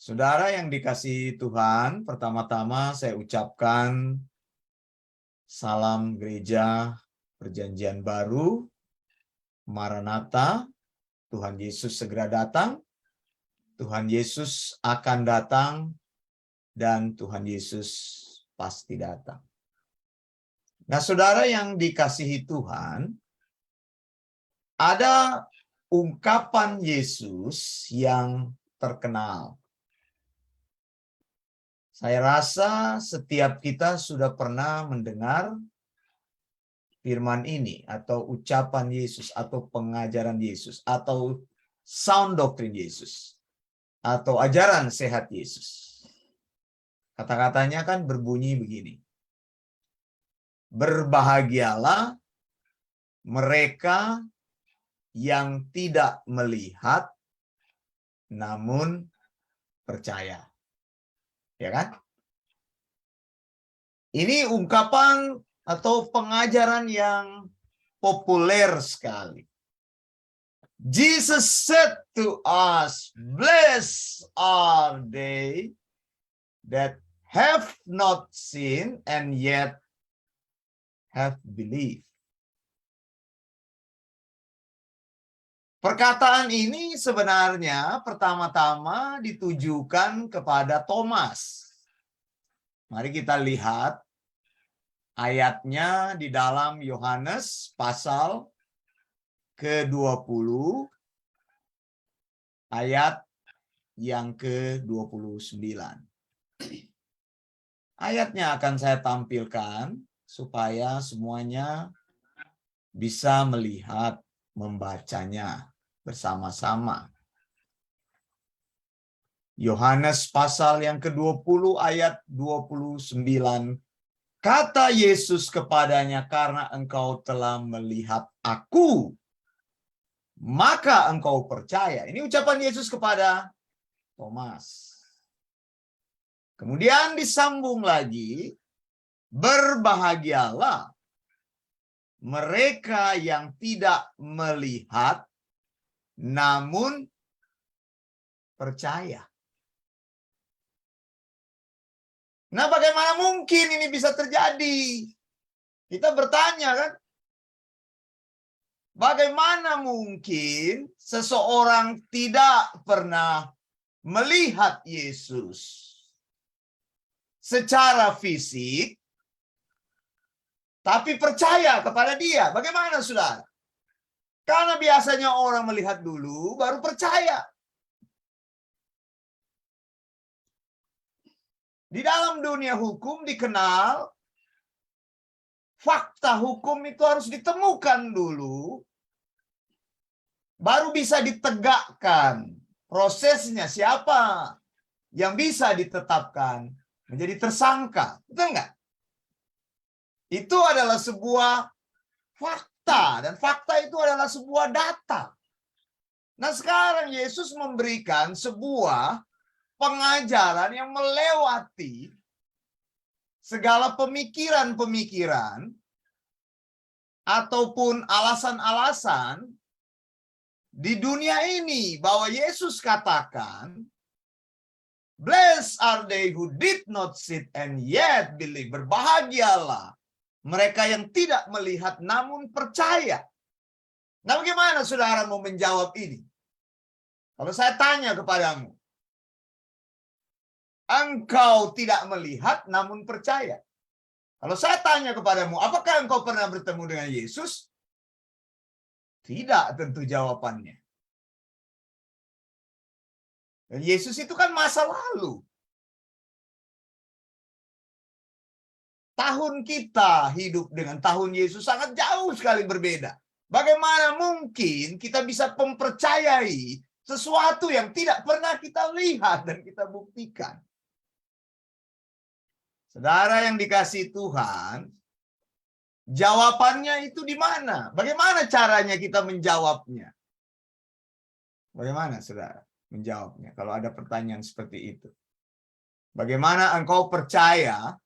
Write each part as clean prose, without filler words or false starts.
Saudara yang dikasihi Tuhan, pertama-tama saya ucapkan salam gereja perjanjian baru, Maranatha, Tuhan Yesus segera datang, Tuhan Yesus akan datang, dan Tuhan Yesus pasti datang. Nah, saudara yang dikasihi Tuhan, ada ungkapan Yesus yang terkenal. Saya rasa setiap kita sudah pernah mendengar firman ini atau ucapan Yesus atau pengajaran Yesus atau sound doctrine Yesus atau ajaran sehat Yesus. Kata-katanya kan berbunyi begini. Berbahagialah mereka yang tidak melihat namun percaya. Ya kan? Ini ungkapan atau pengajaran yang populer sekali. Jesus said to us, "Blessed are they that have not seen and yet have believed." Perkataan ini sebenarnya pertama-tama ditujukan kepada Thomas. Mari kita lihat ayatnya di dalam Yohanes pasal ke-20 ayat yang ke-29. Ayatnya akan saya tampilkan supaya semuanya bisa melihat, membacanya bersama-sama. Yohanes pasal yang ke-20 ayat 29. Kata Yesus kepadanya, "Karena engkau telah melihat aku, maka engkau percaya." Ini ucapan Yesus kepada Thomas. Kemudian disambung lagi, berbahagialah mereka yang tidak melihat namun percaya. Nah, bagaimana mungkin ini bisa terjadi? Kita bertanya kan? Bagaimana mungkin seseorang tidak pernah melihat Yesus secara fisik, tapi percaya kepada dia? Bagaimana, saudara? Karena biasanya orang melihat dulu, baru percaya. Di dalam dunia hukum dikenal, fakta hukum itu harus ditemukan dulu, baru bisa ditegakkan. Prosesnya siapa yang bisa ditetapkan menjadi tersangka. Betul nggak? Itu adalah sebuah fakta, dan fakta itu adalah sebuah data. Nah, sekarang Yesus memberikan sebuah pengajaran yang melewati segala pemikiran-pemikiran ataupun alasan-alasan di dunia ini, bahwa Yesus katakan, "Blessed are they who did not see and yet believe." Berbahagialah mereka yang tidak melihat namun percaya. Nah, bagaimana saudara mau menjawab ini? Kalau saya tanya kepadamu, engkau tidak melihat namun percaya. Kalau saya tanya kepadamu, apakah engkau pernah bertemu dengan Yesus? Tidak tentu jawabannya. Dan Yesus itu kan masa lalu. Tahun kita hidup dengan tahun Yesus sangat jauh sekali berbeda. Bagaimana mungkin kita bisa mempercayai sesuatu yang tidak pernah kita lihat dan kita buktikan? Saudara yang dikasihi Tuhan, jawabannya itu di mana? Bagaimana caranya kita menjawabnya? Bagaimana, saudara, menjawabnya kalau ada pertanyaan seperti itu? Bagaimana engkau percaya,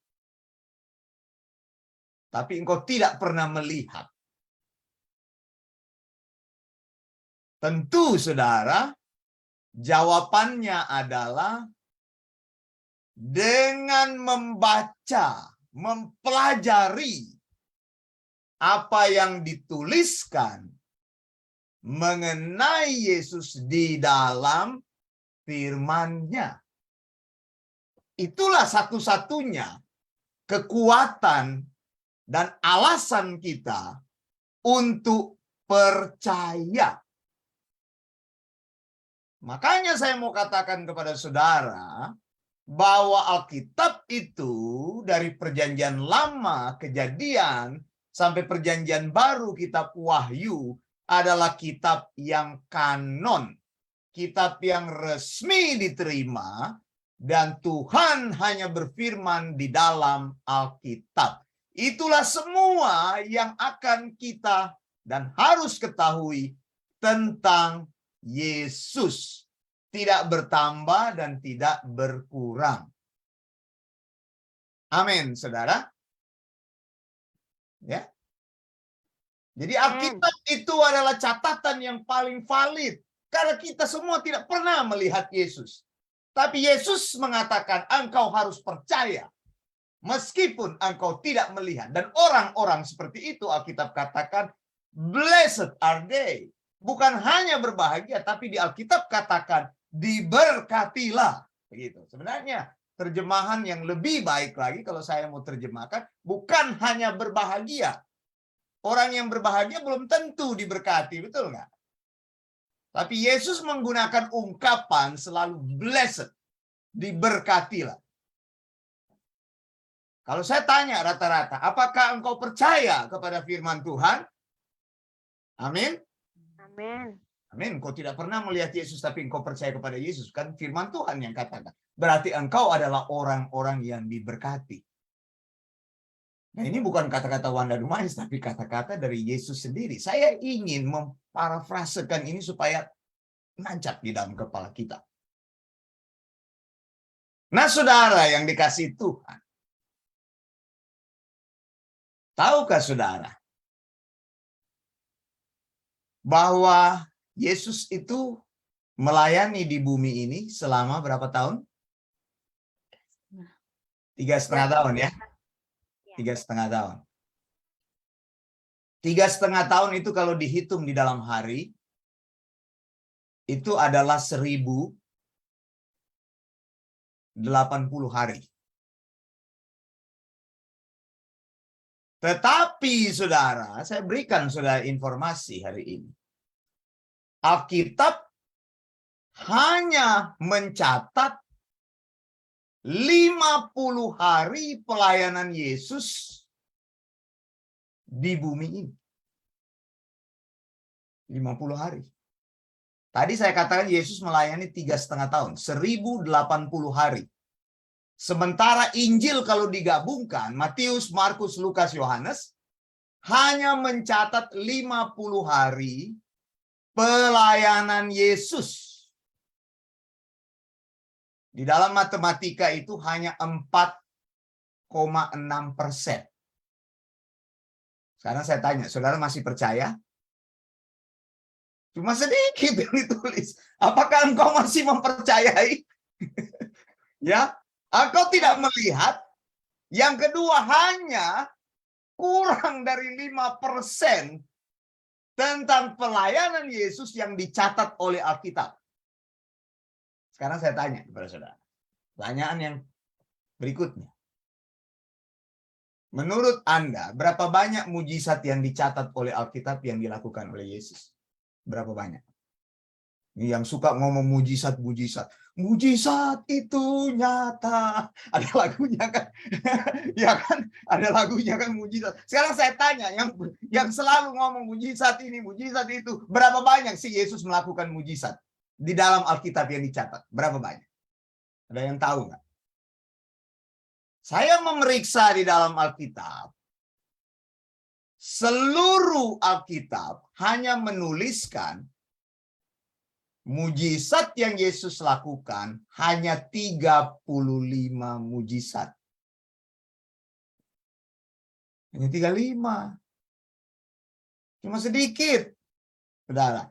tapi engkau tidak pernah melihat? Tentu, saudara, jawabannya adalah dengan membaca, mempelajari apa yang dituliskan mengenai Yesus di dalam firman-Nya. Itulah satu-satunya kekuatan dan alasan kita untuk percaya. Makanya saya mau katakan kepada saudara bahwa Alkitab itu dari perjanjian lama, Kejadian, sampai perjanjian baru, kitab Wahyu adalah kitab yang kanon. Kitab yang resmi diterima dan Tuhan hanya berfirman di dalam Alkitab. Itulah semua yang akan kita dan harus ketahui tentang Yesus. Tidak bertambah dan tidak berkurang. Amin, saudara. Ya. Jadi Alkitab itu adalah catatan yang paling valid. Karena kita semua tidak pernah melihat Yesus. Tapi Yesus mengatakan engkau harus percaya. Meskipun engkau tidak melihat. Dan orang-orang seperti itu Alkitab katakan, blessed are they. Bukan hanya berbahagia, tapi di Alkitab katakan, diberkatilah. Begitu. Sebenarnya terjemahan yang lebih baik lagi kalau saya mau terjemahkan, bukan hanya berbahagia. Orang yang berbahagia belum tentu diberkati, betul nggak? Tapi Yesus menggunakan ungkapan selalu blessed, diberkatilah. Kalau saya tanya rata-rata, apakah engkau percaya kepada firman Tuhan? Amin. Amin. Amin. Engkau tidak pernah melihat Yesus, tapi engkau percaya kepada Yesus. Kan firman Tuhan yang katakan. Berarti engkau adalah orang-orang yang diberkati. Nah, ini bukan kata-kata Wanda Dumais, tapi kata-kata dari Yesus sendiri. Saya ingin memparafrasekan ini supaya nancap di dalam kepala kita. Nah, saudara yang dikasihi Tuhan. Tahukah saudara bahwa Yesus itu melayani di bumi ini selama berapa tahun? 3,5 tahun ya. 3,5 tahun. 3,5 tahun itu kalau dihitung di dalam hari, itu adalah 1080 hari. Tetapi saudara, saya berikan saudara informasi hari ini. Alkitab hanya mencatat 50 hari pelayanan Yesus di bumi ini. 50 hari. Tadi saya katakan Yesus melayani 3,5 tahun. 1080 hari. Sementara Injil kalau digabungkan, Matius, Markus, Lukas, Yohanes, hanya mencatat 50 hari pelayanan Yesus. Di dalam matematika itu hanya 4,6%. Sekarang saya tanya, saudara masih percaya? Cuma sedikit yang ditulis. Apakah engkau masih mempercayai? Ya, engkau tidak melihat. Yang kedua, hanya kurang dari 5% tentang pelayanan Yesus yang dicatat oleh Alkitab. Sekarang saya tanya kepada saudara. Pertanyaan yang berikutnya. Menurut Anda, berapa banyak mujizat yang dicatat oleh Alkitab yang dilakukan oleh Yesus? Berapa banyak? Ini yang suka ngomong mujizat-mujizat. Mujizat itu nyata. Ada lagunya kan? Ya kan? Ada lagunya kan mujizat. Sekarang saya tanya, yang selalu ngomong mujizat ini, mujizat itu, berapa banyak sih Yesus melakukan mujizat di dalam Alkitab yang dicatat? Berapa banyak? Ada yang tahu nggak? Saya memeriksa di dalam Alkitab. Seluruh Alkitab hanya menuliskan mujizat yang Yesus lakukan hanya 35 mujizat. Hanya 35. Cuma sedikit, saudara.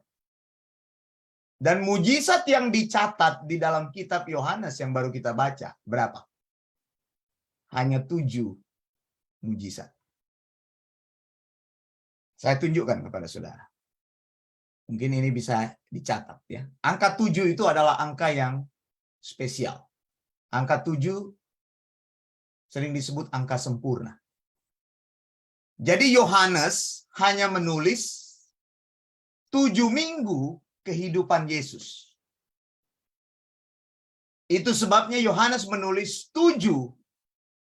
Dan mujizat yang dicatat di dalam kitab Yohanes yang baru kita baca, berapa? hanya 7 mujizat. Saya tunjukkan kepada saudara. Mungkin ini bisa dicatat ya. Angka 7 itu adalah angka yang spesial. Angka 7 sering disebut angka sempurna. Jadi Yohanes hanya menulis 7 minggu kehidupan Yesus. Itu sebabnya Yohanes menulis 7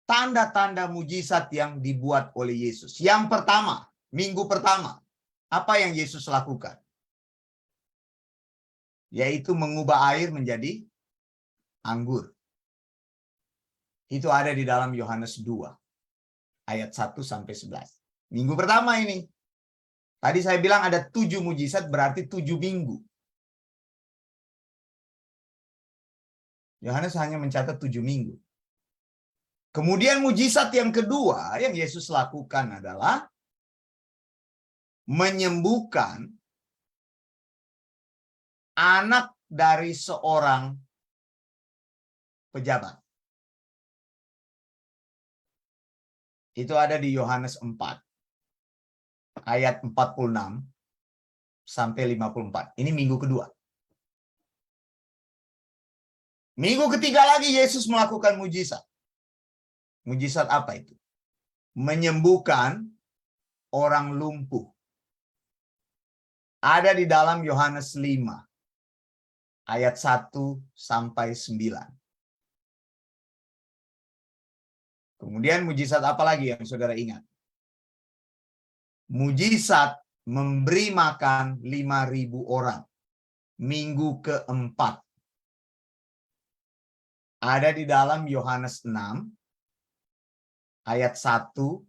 tanda-tanda mujizat yang dibuat oleh Yesus. Yang pertama, minggu pertama, apa yang Yesus lakukan? Yaitu mengubah air menjadi anggur. Itu ada di dalam Yohanes 2, ayat 1-11. Minggu pertama ini. Tadi saya bilang ada 7 mujizat, berarti 7 minggu. Yohanes hanya mencatat 7 minggu. Kemudian mujizat yang kedua yang Yesus lakukan adalah menyembuhkan anak dari seorang pejabat. Itu ada di Yohanes 4, ayat 46-54. Ini minggu kedua. Minggu ketiga lagi Yesus melakukan mujizat. Mujizat apa itu? Menyembuhkan orang lumpuh. Ada di dalam Yohanes 5, ayat 1-9. Kemudian mujizat apa lagi yang saudara ingat? Mujizat memberi makan 5.000 orang. Minggu keempat. Ada di dalam Yohanes 6, ayat 1-15.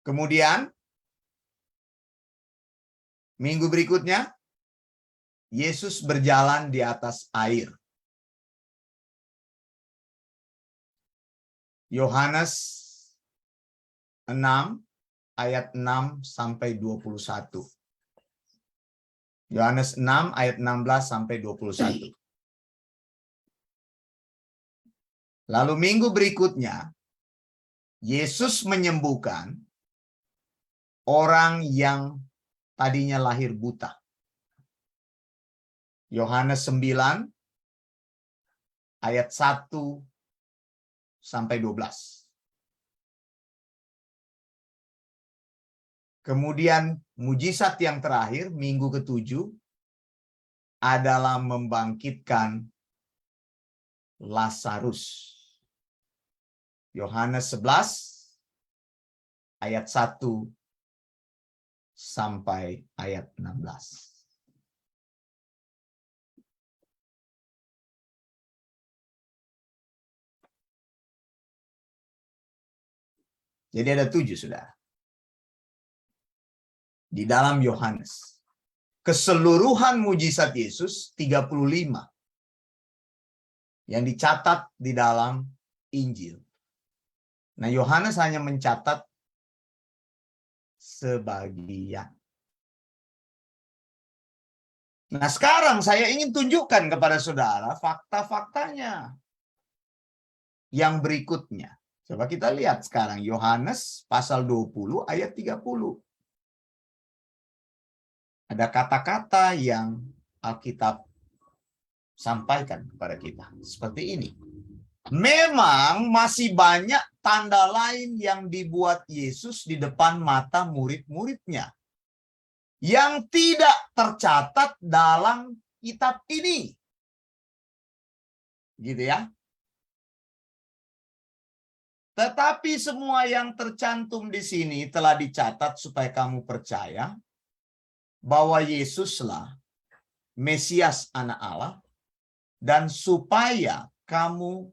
Kemudian, minggu berikutnya, Yesus berjalan di atas air. Yohanes 6, ayat 6-21. Yohanes 6, ayat 16-21. Lalu minggu berikutnya, Yesus menyembuhkan orang yang tadinya lahir buta. Yohanes 9, ayat 1-12. Kemudian mujizat yang terakhir, minggu ke-7, adalah membangkitkan Lazarus. Yohanes 11, ayat 1-16. Jadi ada 7, saudara. Di dalam Yohanes. Keseluruhan mujizat Yesus 35 yang dicatat di dalam Injil. Nah, Yohanes hanya mencatat sebagian. Nah, sekarang saya ingin tunjukkan kepada saudara fakta-faktanya yang berikutnya. Coba kita lihat sekarang Yohanes pasal 20 ayat 30. Ada kata-kata yang Alkitab sampaikan kepada kita seperti ini. Memang masih banyak tanda lain yang dibuat Yesus di depan mata murid-muridnya yang tidak tercatat dalam kitab ini. Gitu ya. Tetapi semua yang tercantum di sini telah dicatat supaya kamu percaya bahwa Yesuslah Mesias Anak Allah, dan supaya kamu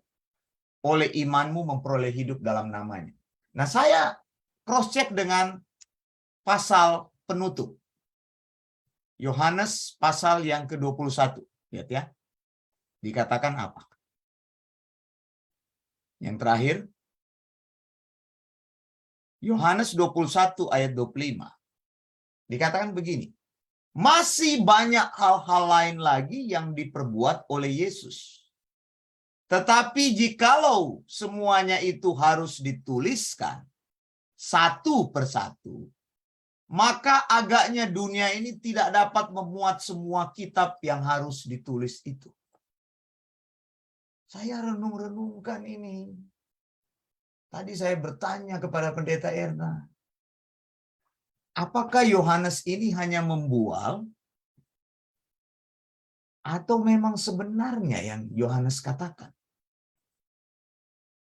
oleh imanmu memperoleh hidup dalam namanya. Nah, saya cross-check dengan pasal penutup. Yohanes pasal yang ke-21. Lihat ya. Dikatakan apa? Yang terakhir, Yohanes 21 ayat 25. Dikatakan begini. Masih banyak hal-hal lain lagi yang diperbuat oleh Yesus. Tetapi jikalau semuanya itu harus dituliskan satu persatu, maka agaknya dunia ini tidak dapat memuat semua kitab yang harus ditulis itu. Saya renung-renungkan ini. Tadi saya bertanya kepada Pendeta Erna, apakah Yohanes ini hanya membual atau memang sebenarnya yang Yohanes katakan?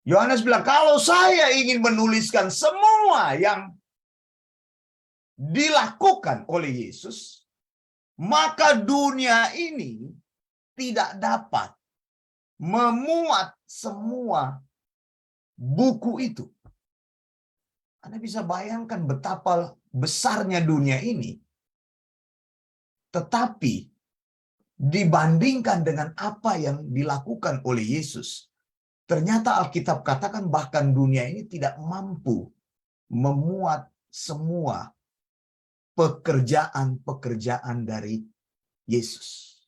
Yohanes bilang, kalau saya ingin menuliskan semua yang dilakukan oleh Yesus, maka dunia ini tidak dapat memuat semua buku itu. Anda bisa bayangkan betapa besarnya dunia ini. Tetapi dibandingkan dengan apa yang dilakukan oleh Yesus, ternyata Alkitab katakan bahkan dunia ini tidak mampu memuat semua pekerjaan-pekerjaan dari Yesus.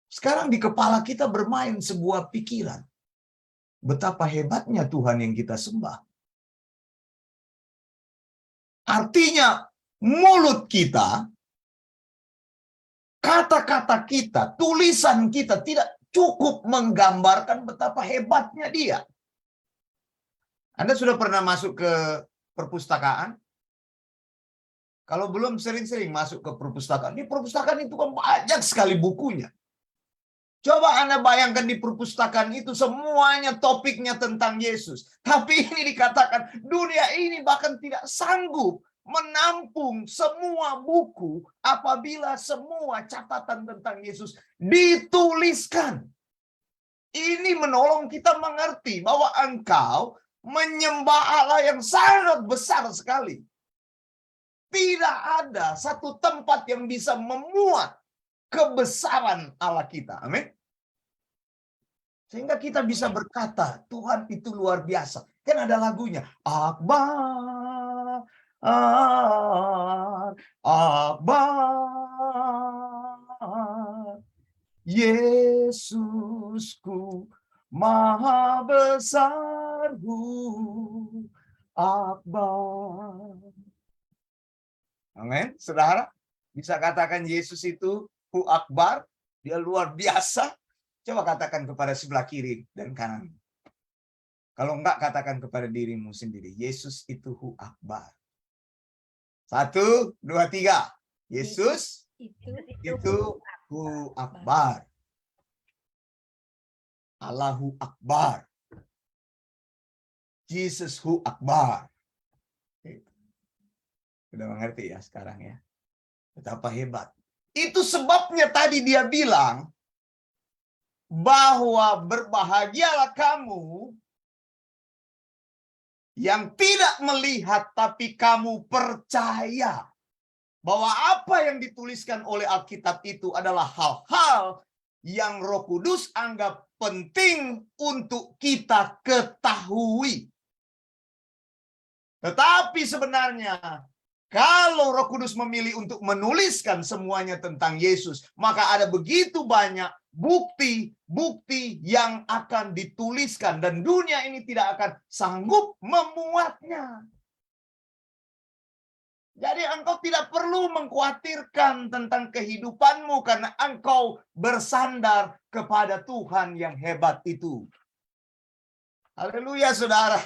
Sekarang di kepala kita bermain sebuah pikiran. Betapa hebatnya Tuhan yang kita sembah. Artinya mulut kita, kata-kata kita, tulisan kita tidak cukup menggambarkan betapa hebatnya Dia. Anda sudah pernah masuk ke perpustakaan? Kalau belum, sering-sering masuk ke perpustakaan. Di perpustakaan itu kan banyak sekali bukunya. Coba Anda bayangkan di perpustakaan itu semuanya topiknya tentang Yesus. Tapi ini dikatakan dunia ini bahkan tidak sanggup menampung semua buku apabila semua catatan tentang Yesus dituliskan. Ini menolong kita mengerti bahwa engkau menyembah Allah yang sangat besar sekali. Tidak ada satu tempat yang bisa memuat kebesaran Allah kita. Amin. Sehingga kita bisa berkata, Tuhan itu luar biasa. Kan ada lagunya. Akbar, Akbar, Yesusku, Maha besarku, Akbar. Amin. Saudara, bisa katakan Yesus itu Hu Akbar, Dia luar biasa. Coba katakan kepada sebelah kiri dan kanan. Kalau enggak, katakan kepada dirimu sendiri. Yesus itu Hu Akbar. 1, 2, 3. Yesus itu Hu Akbar. Allahu Akbar. Jesus Hu Akbar. Sudah mengerti ya sekarang ya? Betapa hebat. Itu sebabnya tadi dia bilang, bahwa berbahagialah kamu yang tidak melihat tapi kamu percaya bahwa apa yang dituliskan oleh Alkitab itu adalah hal-hal yang Roh Kudus anggap penting untuk kita ketahui. Tetapi sebenarnya kalau Roh Kudus memilih untuk menuliskan semuanya tentang Yesus, maka ada begitu banyak bukti-bukti yang akan dituliskan dan dunia ini tidak akan sanggup memuatnya. Jadi engkau tidak perlu mengkhawatirkan tentang kehidupanmu karena engkau bersandar kepada Tuhan yang hebat itu. Haleluya, saudara.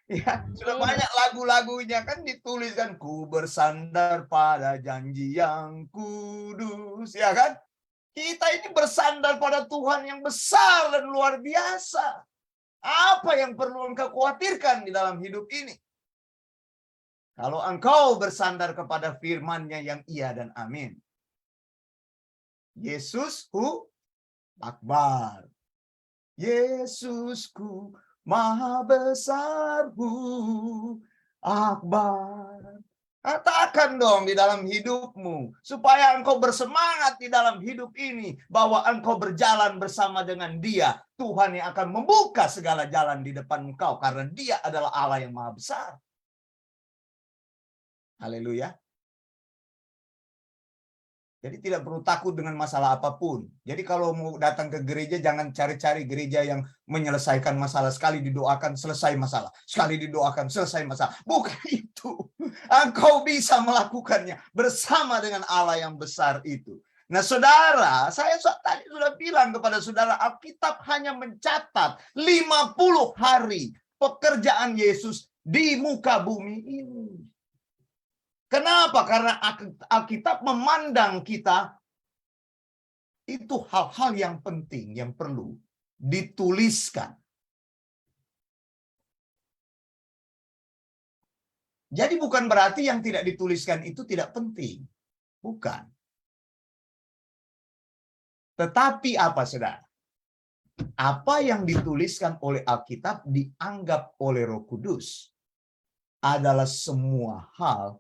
Ya, sudah banyak lagu-lagunya kan dituliskan, ku bersandar pada janji yang kudus, ya kan? Kita ini bersandar pada Tuhan yang besar dan luar biasa. Apa yang perlu engkau khawatirkan di dalam hidup ini? Kalau engkau bersandar kepada firman-Nya yang iya dan amin. Yesus Hu Akbar. Yesusku Maha besarku Akbar. Katakan dong di dalam hidupmu, supaya engkau bersemangat di dalam hidup ini, bahwa engkau berjalan bersama dengan Dia. Tuhan yang akan membuka segala jalan di depan engkau, karena Dia adalah Allah yang maha besar. Haleluya. Jadi tidak perlu takut dengan masalah apapun. Jadi kalau mau datang ke gereja, jangan cari-cari gereja yang menyelesaikan masalah. Sekali didoakan, selesai masalah. Sekali didoakan, selesai masalah. Bukan itu. Engkau bisa melakukannya bersama dengan Allah yang besar itu. Nah saudara, saya tadi sudah bilang kepada saudara, Alkitab hanya mencatat 50 hari pekerjaan Yesus di muka bumi ini. Kenapa? Karena Alkitab memandang kita itu hal-hal yang penting, yang perlu dituliskan. Jadi bukan berarti yang tidak dituliskan itu tidak penting. Bukan. Tetapi apa, saudara? Apa yang dituliskan oleh Alkitab dianggap oleh Roh Kudus adalah semua hal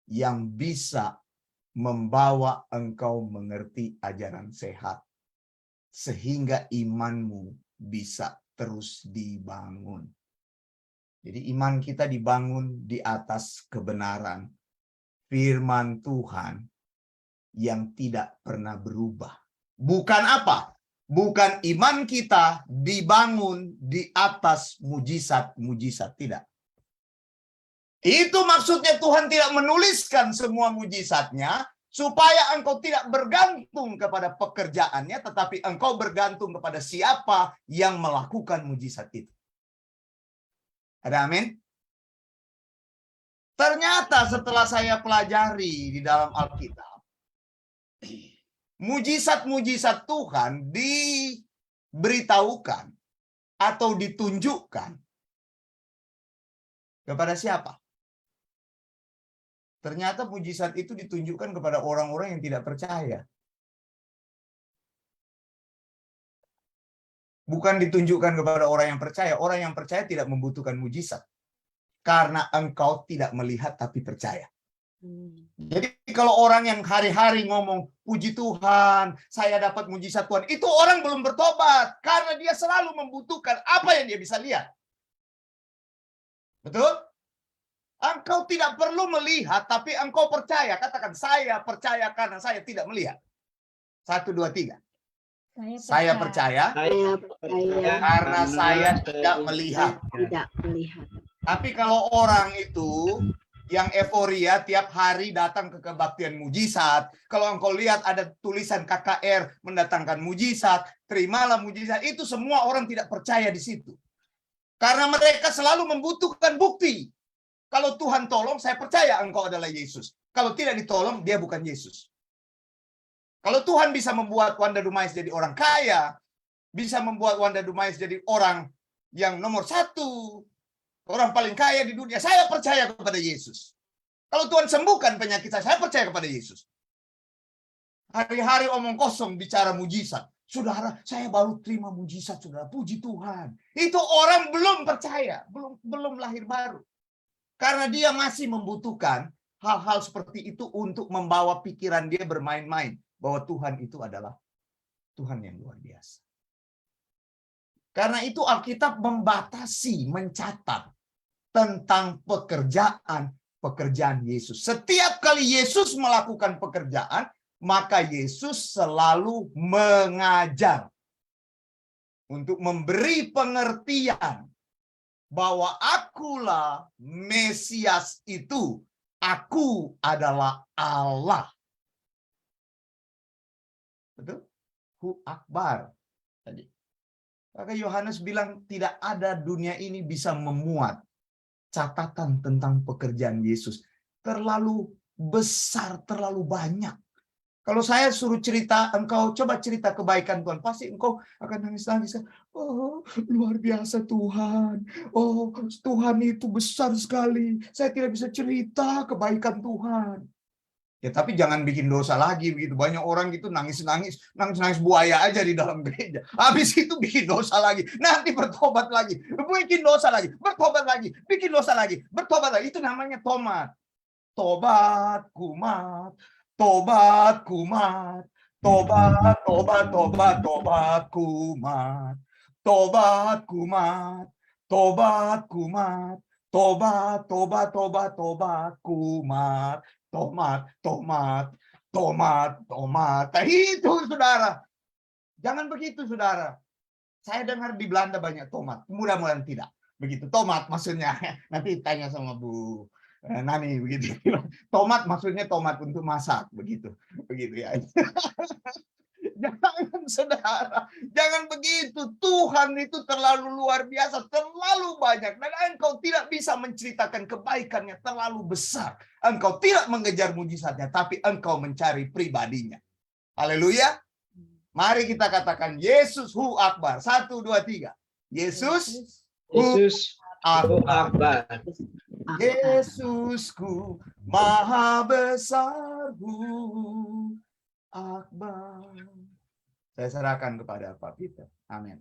yang bisa membawa engkau mengerti ajaran sehat, sehingga imanmu bisa terus dibangun. Jadi iman kita dibangun di atas kebenaran firman Tuhan yang tidak pernah berubah. Bukan apa? Bukan iman kita dibangun di atas mujizat-mujizat, tidak. Itu maksudnya Tuhan tidak menuliskan semua mujizatnya supaya engkau tidak bergantung kepada pekerjaannya, tetapi engkau bergantung kepada siapa yang melakukan mujizat itu. Ada amin? Ternyata setelah saya pelajari di dalam Alkitab, mujizat-mujizat Tuhan diberitahukan atau ditunjukkan kepada siapa? Ternyata mujizat itu ditunjukkan kepada orang-orang yang tidak percaya. Bukan ditunjukkan kepada orang yang percaya. Orang yang percaya tidak membutuhkan mujizat. Karena engkau tidak melihat tapi percaya. Jadi kalau orang yang hari-hari ngomong, puji Tuhan, saya dapat mujizat Tuhan. Itu orang belum bertobat. Karena dia selalu membutuhkan apa yang dia bisa lihat. Betul? Engkau tidak perlu melihat, tapi engkau percaya. Katakan, saya percaya karena saya tidak melihat. 1, 2, 3. Saya percaya karena saya tidak melihat. Tapi kalau orang itu yang euforia tiap hari datang ke kebaktian mujizat, kalau engkau lihat ada tulisan KKR mendatangkan mujizat, terimalah mujizat, itu semua orang tidak percaya di situ. Karena mereka selalu membutuhkan bukti. Kalau Tuhan tolong, saya percaya engkau adalah Yesus. Kalau tidak ditolong, dia bukan Yesus. Kalau Tuhan bisa membuat Wanda Dumais jadi orang kaya, bisa membuat Wanda Dumais jadi orang yang nomor 1, orang paling kaya di dunia, saya percaya kepada Yesus. Kalau Tuhan sembuhkan penyakit saya percaya kepada Yesus. Hari-hari omong kosong bicara mujizat. Saudara, saya baru terima mujizat, saudara. Puji Tuhan. Itu orang belum percaya, belum lahir baru. Karena dia masih membutuhkan hal-hal seperti itu untuk membawa pikiran dia bermain-main. Bahwa Tuhan itu adalah Tuhan yang luar biasa. Karena itu Alkitab membatasi, mencatat tentang pekerjaan Yesus. Setiap kali Yesus melakukan pekerjaan, maka Yesus selalu mengajar. Untuk memberi pengertian bahwa akulah Mesias itu. Aku adalah Allah. Betul? Hu Akbar. Tadi. Maka Yohanes bilang tidak ada dunia ini bisa memuat catatan tentang pekerjaan Yesus. Terlalu besar, terlalu banyak. Kalau saya suruh cerita, engkau coba cerita kebaikan Tuhan, pasti engkau akan nangis-nangis. Oh, luar biasa Tuhan. Oh, Tuhan itu besar sekali. Saya tidak bisa cerita kebaikan Tuhan. Ya, tapi jangan bikin dosa lagi begitu. Banyak orang gitu nangis-nangis buaya aja di dalam gereja. Habis itu bikin dosa lagi. Nanti bertobat lagi. Bikin dosa lagi. Bertobat lagi. Bikin dosa lagi. Bertobat lagi. Itu namanya tobat. Tobat, kumat. Tobat, kumat. Tobat, tobat, tobat, tobat, kumat. Tobat, kumat. Tobat, kumat. Tobat, tobat, tobat, tobat, kumat, tomat, tomat, tomat, tomat. Nah, itu saudara. Jangan begitu saudara. Saya dengar di Belanda banyak tomat. Mudah-mudahan tidak. Begitu tomat maksudnya. Nanti tanya sama Bu Nani begitu. Tomat maksudnya tomat untuk masak begitu. Begitu ya. Jangan saudara, jangan begitu. Tuhan itu terlalu luar biasa, terlalu banyak. Dan engkau tidak bisa menceritakan kebaikannya terlalu besar. Engkau tidak mengejar mujizatnya, tapi engkau mencari pribadinya. Haleluya. Mari kita katakan Yesus Hu Akbar. 1, 2, 3. Yesus Hu Akbar. Yesusku Maha Besar Hu Akbar. Saya serahkan kepada Pak Peter. Amin.